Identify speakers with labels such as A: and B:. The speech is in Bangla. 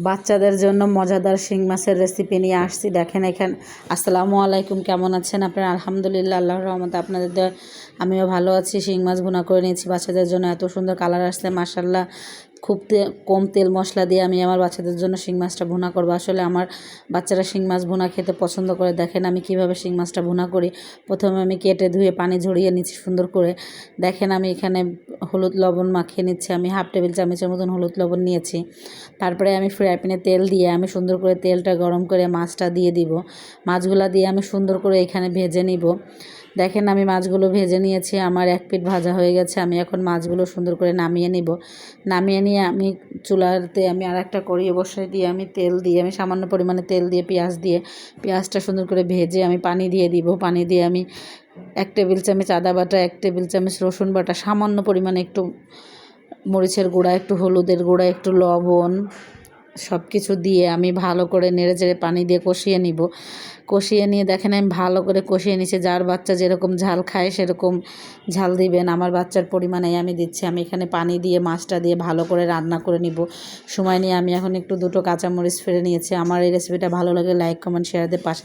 A: বাচ্চাদের জন্য মজাদার শিং মাছের রেসিপি নিয়ে আসছি। দেখেন এখানে। আসসালামু আলাইকুম, কেমন আছেন আপনারা? আলহামদুলিল্লাহ, আল্লাহর রহমতে আপনাদের দয়ায় আমিও ভালো আছি। শিং মাছ ভুনা করে নিয়েছি বাচ্চাদের জন্য। এত সুন্দর কালার আসছে মাশাআল্লাহ। খুব কম তেল মশলা দিয়ে আমি আমার বাচ্চাদের জন্য শিং মাছটা ভুনা করবো। আসলে আমার বাচ্চারা শিং মাছ ভুনা খেতে পছন্দ করে। দেখেন আমি কিভাবে শিং মাছটা ভুনা করি। প্রথমে আমি কেটে ধুয়ে পানি ঝরিয়ে নিচ্ছি সুন্দর করে। দেখেন আমি এখানে হলুদ লবণ মাখিয়ে নিচ্ছি। আমি হাফ টেবিল চামচের মতন হলুদ লবণ নিয়েছি। তারপরে আমি ফ্রাই প্যানে তেল দিয়ে আমি সুন্দর করে তেলটা গরম করে মাছটা দিয়ে দিব। মাছগুলা দিয়ে আমি সুন্দর করে এখানে ভেজে নিব। দেখেন আমি মাছগুলো ভেজে নিয়েছি, আমার এক পিঠ ভাজা হয়ে গেছে। আমি এখন মাছগুলো সুন্দর করে নামিয়ে নিব। নামিয়ে নিয়ে আমি চুলাতে আমি আর একটা কড়িয়ে বসিয়ে দিয়ে আমি তেল দিয়ে আমি সামান্য পরিমাণে তেল দিয়ে পেঁয়াজটা সুন্দর করে ভেজে আমি পানি দিয়ে দিব। পানি দিয়ে আমি 1 টেবিল চামচ আদা বাটা, 1 টেবিল চামচ রসুন বাটা, সামান্য পরিমাণে একটু মরিচের গুঁড়া, একটু হলুদের গুঁড়া, একটু লবণ সব কিছু দিয়ে আমি ভালো করে নেড়েচেড়ে পানি দিয়ে কষিয়ে নিব। কষিয়ে নিয়ে দেখেন আমি ভালো করে কষিয়ে নিচ্ছি। যার বাচ্চা যেরকম ঝাল খায় সেরকম ঝাল দিবেন। আমার বাচ্চার পরিমাণেই আমি দিচ্ছি। আমি এখানে পানি দিয়ে মাছটা দিয়ে ভালো করে রান্না করে নিব। সময় নিয়ে আমি এখন একটু 2টো কাঁচামরিচ ফেলে নিয়েছি। আমার এই রেসিপিটা ভালো লাগে লাইক কমেন্ট শেয়ার দিয়ে পাশে